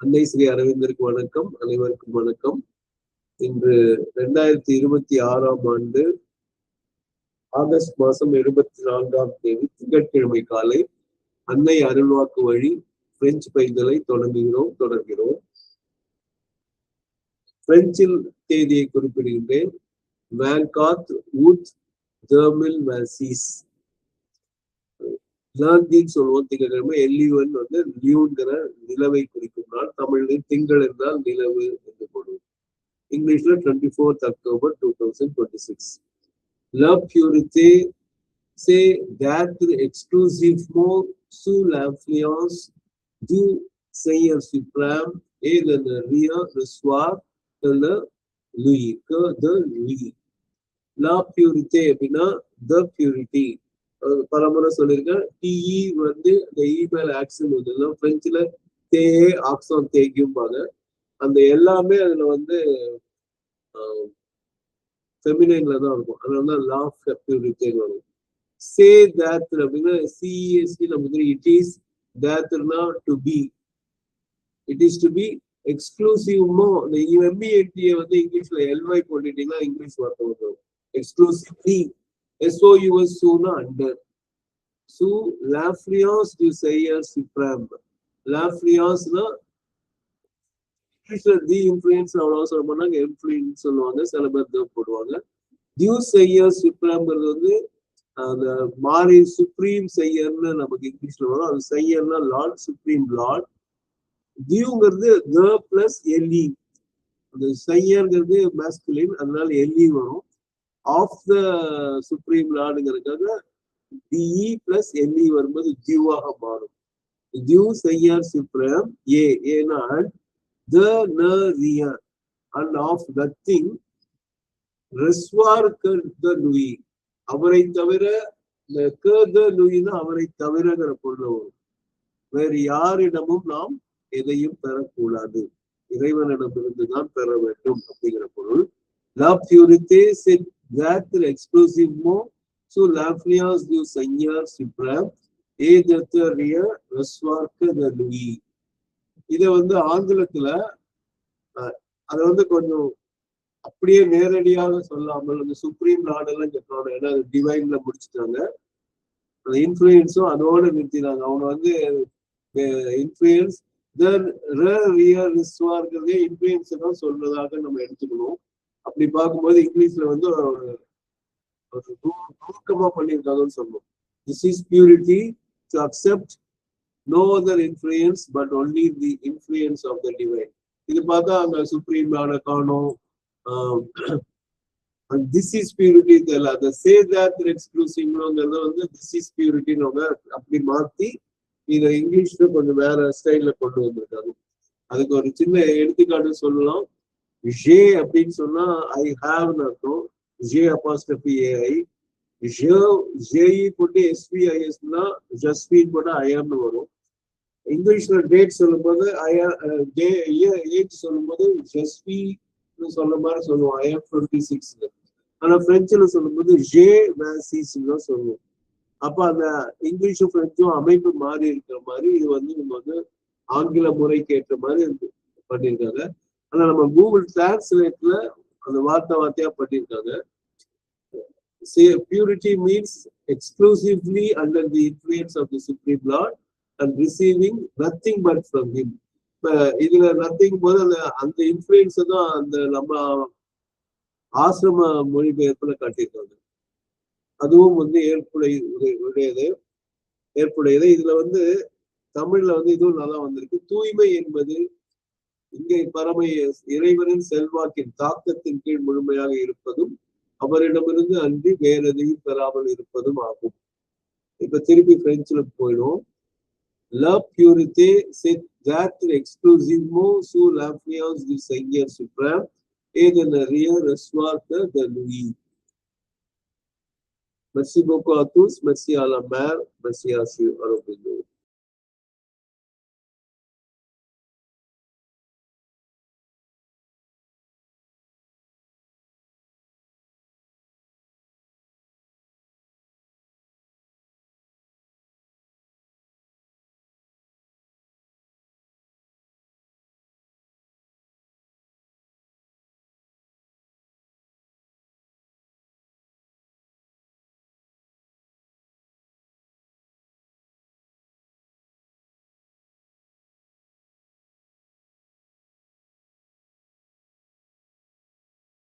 அன்னை ஸ்ரீ அரவிந்தருக்கு வணக்கம். அனைவருக்கும் வணக்கம். இன்று 2026ஆம் ஆண்டு ஆகஸ்ட் மாதம் 24ஆம் தேதி திங்கட்கிழமை காலை அன்னை அருள்வாக்கு வழி பிரெஞ்சு பயின்றலை தொடர்கிறோம். பிரெஞ்சில் தேதியை குறிப்பிடுகின்றேன். வேன்காத் ஊத் ஜெர்மில் வேசிஸ் லாந்தின்னு சொல்லுவோம். திங்கட்கிழமை எல்லிவன் வந்து லியூன்கிற நிலவை குறிக்கும் நாள். தமிழில் திங்கள் என்றால் நிலவு என்று பொருள். இங்கிலீஷ்ல 24th October 2026. La purité, c'est d'être exclusivement sous l'influence du Seigneur suprême et de ne rien recevoir de lui. La purité அப்படின்னா the purity. பலமுறை சொல்லியிருக்கேன். டிஇ வந்து அந்த இமெயில் ஆக்சன் இதெல்லாம் பிரெஞ்சுல தேயே ஆக்சான் தேய்க்கும்பாங்க. அந்த எல்லாமே அதுல வந்து ஃபெமினைன்ல தான் இருக்கும். அதனால லா ஆஃப் பியூரிட்டி வரும். சே தேத்ர் அப்படின்னா சிஎஸ்டி நமக்கு இட் இஸ் தேத்ர்னா to be. It is to be எக்ஸ்க்ளூசிவ்மோ. இந்த எம்பிஎன்டியை வந்து இங்கிலீஷ்ல எல்வை போட்டுட்டீங்கன்னா இங்கிலீஷ் வார்த்தை வரும். எக்ஸ்க்ளூசிவ்லி SOUS சூனா under. Sous l'influence du Seigneur suprême. L'influence-னா இங்கிலீஷ்ல தி இன்ஃப்ளூயன்ஸ் அவ்வளோ சொல்ல மாட்டாங்க, இன்ஃப்ளூயன்ஸ் சொல்லுவாங்க, சில பேர் போடுவாங்க. டியூ செய்யர் சுப்ரீம்ங்கிறது வந்து அந்த மாறி சுப்ரீம் செய்யர்னு நமக்கு இங்கிலீஷ்ல வரும். அது செய்யர்னா லார்ட், சுப்ரீம் லார்ட். டியூங்கிறது த பிளஸ் எல்இ. அந்த செய்யர்ங்கிறது மேஸ்குலின், அதனால எல்இ வரும். ஆஃப் த சுப்ரீம் லார்டுங்கிறதுக்காக டிஇ பிளஸ் எல்இ வரும்போது டியூவாக மாறும். டியூ செய்யர் சுப்ரீம் ஏன்னா the ne rien and of nothing reservoir que de lui. அவரை தவிர que de lui னா அவரை தவிரங்கிற பொருள் வரும். வேறு யாரிடமும் நாம் எதையும் பெறக்கூடாது, இறைவனிடமிருந்து தான் பெற வேண்டும் அப்படிங்கிற பொருள். La purité c'est d'être exclusivement sous l'influence du Seigneur suprême et de ne rien recevoir que de lui. இதை வந்து ஆங்கிலத்துல அதை வந்து கொஞ்சம் அப்படியே நேரடியாக சொல்லாமல் அந்த சுப்ரீம் லார்டெல்லாம் கேட்கணும். ஏன்னா அது டிவைன்ல முடிச்சுட்டாங்க. அந்த இன்ஃபுளுன்ஸும் அதோட நிறுத்தினாங்க. அவங்க வந்து இன்ஃபுளுன்ஸ் ரிஸ்வார்ங்கிறதே இன்ஃபுளுன்ஸை தான் சொல்றதாக நம்ம எடுத்துக்கணும். அப்படி பார்க்கும்போது இங்கிலீஷ்ல வந்து ஒரு நுணுக்கமா பண்ணியிருக்காங்கன்னு சொல்லணும். This is purity to accept no other influence but only the influence of the divine. இது பார்த்தா அங்க சுப்ரீம் லார்ட காணோம். திஸ் இஸ் பியூரிட்டி தெரியல. அந்த சே தட் எக்ஸ்க்ளூசிவ்ங்கிறத வந்து திஸ் இஸ் பியூரிட்டின்னு அப்படி மாத்தி இதை இங்கிலீஷ்ல கொஞ்சம் வேற ஸ்டைல்ல கொண்டு வந்திருக்காங்க. அதுக்கு ஒரு சின்ன எடுத்துக்காட்டு சொல்லலாம். ஜே அப்படின்னு சொன்னா ஐ ஹாவ்னு அர்த்தம். J apostrophe AI. ஜேஇ போட்டு எஸ்பிஐஎஸ்னா ஜஸ்பின்னு போட்டா ஐஆம்னு வரும். இங்கிலீஷ்ல டேட் சொல்லும் போது ஏஜ் சொல்லும் போது ஜஸ்பி சொல்ல மாதிரி சொல்லுவோம். ஐஎம் 26. ஆனா பிரெஞ்சுல சொல்லும் போது ஜே வேசிஸ் தான் சொல்லுவோம். அப்ப அந்த இங்கிலீஷும் பிரெஞ்சும் அமைப்பு மாறி இருக்கிற மாதிரி இது வந்து நம்ம வந்து ஆங்கில முறைக்கு ஏற்ற மாதிரி பண்ணியிருக்காங்க. ஆனா நம்ம கூகுள் டிரான்ஸ்லேட்ல அந்த வார்த்தையா பண்ணியிருக்காங்க. Purity means exclusively under the influence of the Supreme Lord and receiving nothing but from him. இதுல நத்திங் போது அந்த இன்ஃபுளுன்ஸ் தான் அந்த நம்ம ஆசிரம மொழிபெயர்ப்புல காட்டியிருக்காங்க. அதுவும் வந்து ஏற்புடையது. இதுல வந்து தமிழ்ல வந்து இதுவும் நல்லா வந்திருக்கு. தூய்மை என்பது இங்கே பரம இறைவனின் செல்வாக்கின் தாக்கத்தின் கீழ் முழுமையாக இருப்பதும் அவரிடமிருந்து அன்றி வேற எதையும் பெறாமல் இருப்பதும் ஆகும். இப்ப திருப்பி பிரெஞ்சுல போயிடும். La purité c'est d'être exclusivement sous l'influence du Seigneur suprême et de ne rien recevoir que de lui. Merci beaucoup à tous. Merci à la mère. Merci à Sir Aurobindo.